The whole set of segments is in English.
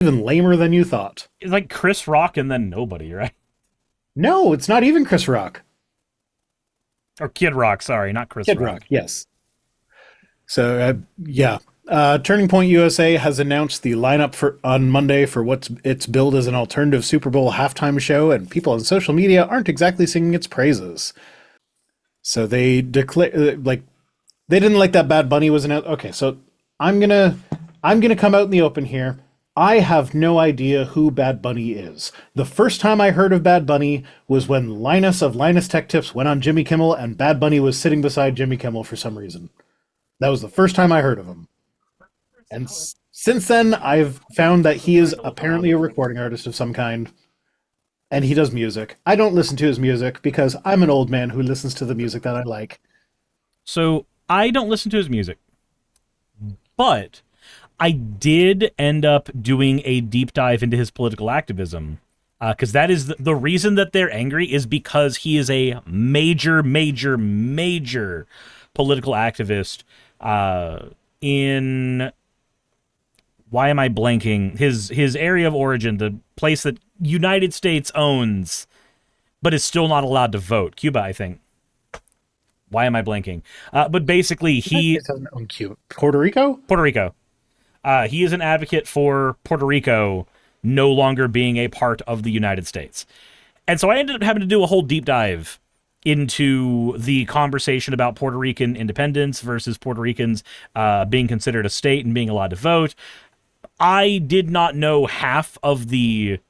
even lamer than you thought. It's like Chris Rock and then nobody, right? No, it's not even Chris Rock. Or Kid Rock, sorry, not Chris Kid Rock. Rock, yes. So, yeah. Turning Point USA has announced the lineup on Monday for what's it's billed as an alternative Super Bowl halftime show, and people on social media aren't exactly singing its praises. So they declare, they didn't like that Bad Bunny was announced. Okay, so I'm gonna come out in the open here. I have no idea who Bad Bunny is. The first time I heard of Bad Bunny was when Linus of Linus Tech Tips went on Jimmy Kimmel, and Bad Bunny was sitting beside Jimmy Kimmel for some reason. That was the first time I heard of him. And since then, I've found that he is apparently a recording artist of some kind, and he does music. I don't listen to his music because I'm an old man who listens to the music that I like. So I don't listen to his music, but I did end up doing a deep dive into his political activism, because that is the reason that they're angry is because he is a major, major, major political activist in... Why am I blanking? His area of origin, the place that United States owns, but is still not allowed to vote. Cuba, I think. Why am I blanking? But basically, he... doesn't own Cuba. Puerto Rico? Puerto Rico. He is an advocate for Puerto Rico no longer being a part of the United States. And so I ended up having to do a whole deep dive into the conversation about Puerto Rican independence versus Puerto Ricans being considered a state and being allowed to vote. I did not know half of the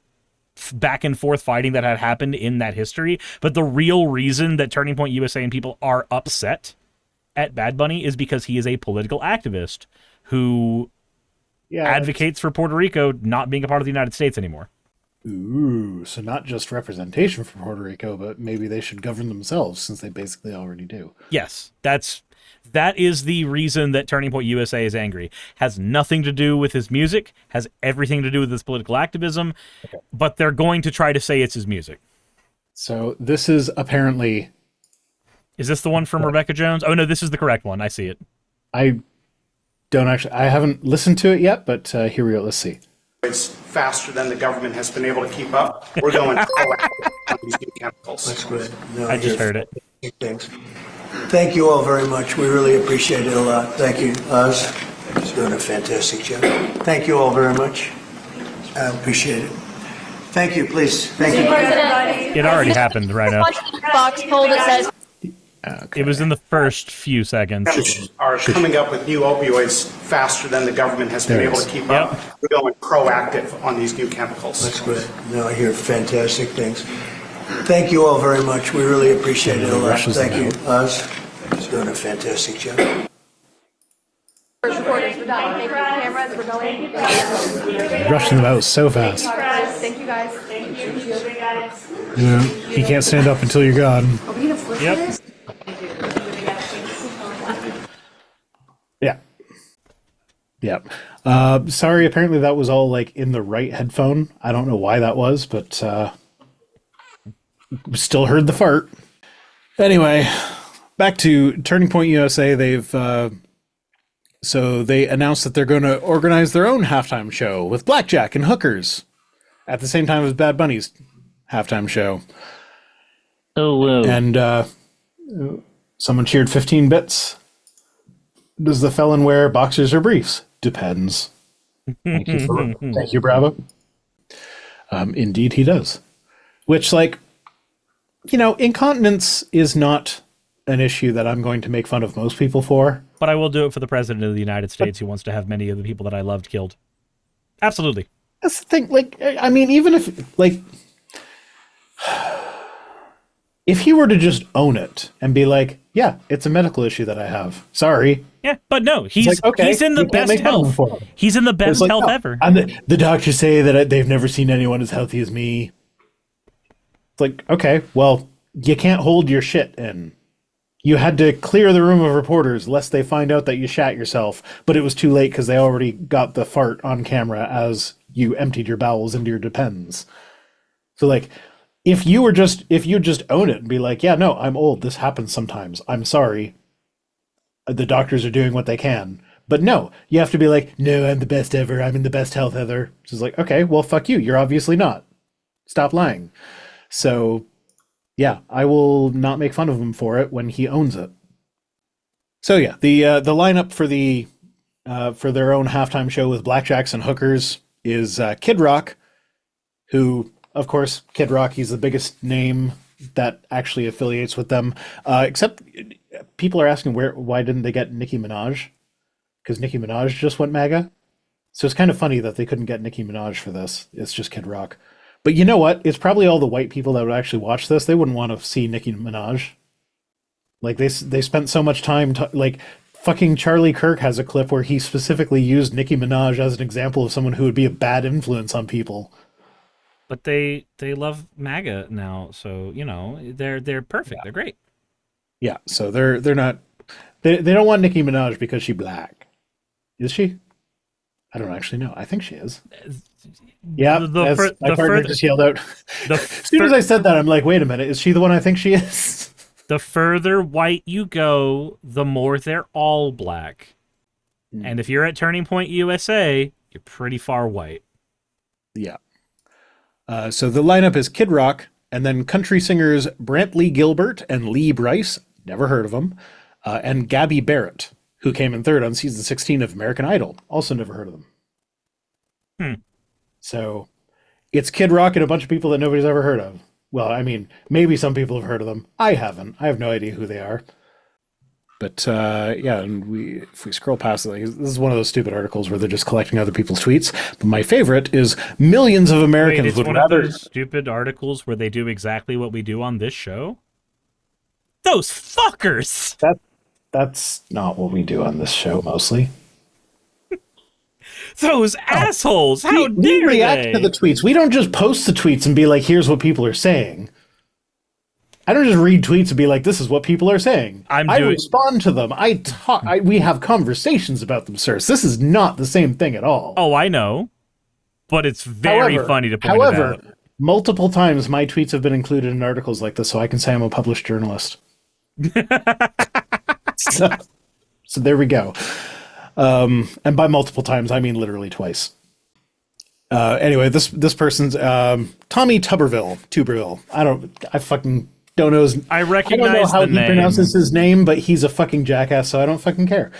back and forth fighting that had happened in that history, but the real reason that Turning Point USA and people are upset at Bad Bunny is because he is a political activist who advocates for Puerto Rico not being a part of the United States anymore. Ooh, so not just representation for Puerto Rico, but maybe they should govern themselves since they basically already do. Yes, that is the reason that Turning Point USA is angry. Has nothing to do with his music, has everything to do with his political activism, but they're going to try to say it's his music. So this is apparently... Is this the one from Rebecca Jones? Oh no, this is the correct one. I see it. I haven't listened to it yet, but here we go. Let's see. It's faster than the government has been able to keep up. We're going proactive on these new chemicals. That's great. No, I just heard it. Thanks. Thank you all very much. We really appreciate it a lot. Thank you, Oz. He's doing a fantastic job. Thank you all very much. I appreciate it. Thank you, please. Thank you. It already happened, Rhino. Box poll that says It was in the first few seconds. Are coming up with new opioids faster than the government has been able to keep up. We're going proactive on these new chemicals. That's great. No, I hear fantastic things. Thank you all very much. We really appreciate it a lot. Thank you, Oz. He's doing a fantastic job. recorders were done. Thank you. Cameras, we're going. Rushing them out so fast. Thank you guys. Thank you. Yeah, he can't stand up until you're gone. Yep. Yeah. Yeah. Sorry, apparently that was all like in the right headphone. I don't know why that was, but still heard the fart. Anyway, back to Turning Point USA. So they announced that they're going to organize their own halftime show with blackjack and hookers at the same time as Bad Bunny's halftime show. Oh, whoa. And someone cheered 15 bits. Does the felon wear boxers or briefs? Depends. Thank you, Bravo. Indeed, he does. Which, like, incontinence is not an issue that I'm going to make fun of most people for. But I will do it for the President of the United States who wants to have many of the people that I loved killed. Absolutely. That's the thing. Like, I mean, even if, like, if he were to just own it and be like, yeah, it's a medical issue that I have. Sorry. Yeah, but no, he's like, okay, he's in the best health. He's in the best health ever. And the doctors say that they've never seen anyone as healthy as me. It's like, okay, well, you can't hold your shit in. You had to clear the room of reporters lest they find out that you shat yourself, but it was too late because they already got the fart on camera as you emptied your bowels into your depends. So, like, if you just own it and be like, yeah, no, I'm old. This happens sometimes. I'm sorry. The doctors are doing what they can, But no, you have to be like, no, I'm the best ever. I'm in the best health ever. She's like, okay, well, fuck you. You're obviously not. Stop lying. So, yeah, I will not make fun of him for it when he owns it. So yeah, the lineup for their own halftime show with blackjacks and hookers is Kid Rock, who, of course, Kid Rock, he's the biggest name that actually affiliates with them. Except people are asking why didn't they get Nicki Minaj? Because Nicki Minaj just went MAGA. So it's kind of funny that they couldn't get Nicki Minaj for this. It's just Kid Rock. But you know what? It's probably all the white people that would actually watch this. They wouldn't want to see Nicki Minaj. Like they spent so much time like fucking Charlie Kirk has a clip where he specifically used Nicki Minaj as an example of someone who would be a bad influence on people. But they love MAGA now, so you know they're perfect. Yeah. They're great. Yeah, so they're not they don't want Nicki Minaj because she's black. Is she? I don't actually know. I think she is. Yeah, my partner just yelled out. As soon as I said that, I'm like, wait a minute, is she the one I think she is? The further white you go, the more they're all black. And if you're at Turning Point USA, you're pretty far white. Yeah. So the lineup is Kid Rock, and then country singers Brantley Gilbert and Lee Brice, never heard of them, and Gabby Barrett, who came in third on season 16 of American Idol, also never heard of them. So it's Kid Rock and a bunch of people that nobody's ever heard of. Well, I mean, maybe some people have heard of them. I haven't. I have no idea who they are. But yeah, and if we scroll past it, this is one of those stupid articles where they're just collecting other people's tweets. But my favorite is millions of Americans would rather. One of those stupid articles where they do exactly what we do on this show. Those fuckers. That's not what we do on this show mostly. Those assholes! How dare they? We react to the tweets. We don't just post the tweets and be like, here's what people are saying. I don't just read tweets and be like, this is what people are saying. I respond to them. We have conversations about them, sirs. This is not the same thing at all. Oh, I know. But it's very funny to point it out. Multiple times my tweets have been included in articles like this, so I can say I'm a published journalist. So there we go. And by multiple times, I mean literally twice. Anyway, this person's Tommy Tuberville. I fucking don't know. I recognize I don't know how the he name. pronounces his name, but he's a fucking jackass, so I don't fucking care.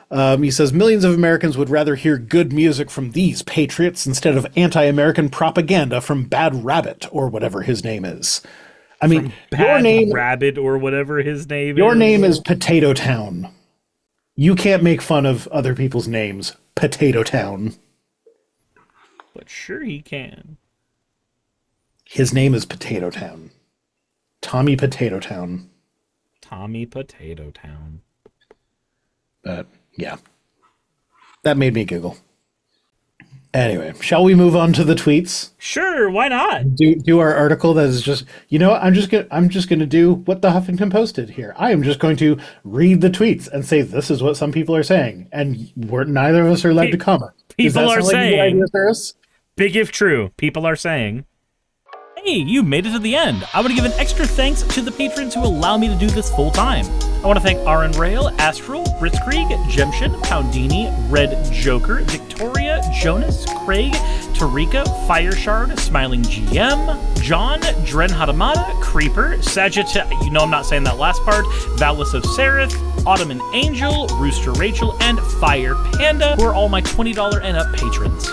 He says millions of Americans would rather hear good music from these patriots instead of anti-American propaganda from Bad Rabbit or whatever his name is. I mean, your name, Rabbit or whatever his name is. Your name is Potato Town. You can't make fun of other people's names. Potato Town. But sure he can. His name is Potato Town. Tommy Potato Town. Tommy Potato Town. But, yeah. That made me giggle. Anyway, shall we move on to the tweets? Sure, why not? Do our article that is just, you know what, I'm just gonna do what the Huffington Post did here. I am just going to read the tweets and say this is what some people are saying, and neither of us are allowed to comment. People are saying, big if true, people are saying, hey, you made it to the end. I want to give an extra thanks to the patrons who allow me to do this full time. I want to thank Aaron Rail, Astral, Ritzkrieg, Jemshin, Poundini, Red Joker, Victoria, Jonas, Craig, Tarika, Fireshard, Smiling GM, John, Dren Hadamada, Creeper, Sagittarius, you know I'm not saying that last part, Valis of Seraph, Ottoman Angel, Rooster Rachel, and Fire Panda, who are all my $20 and up patrons.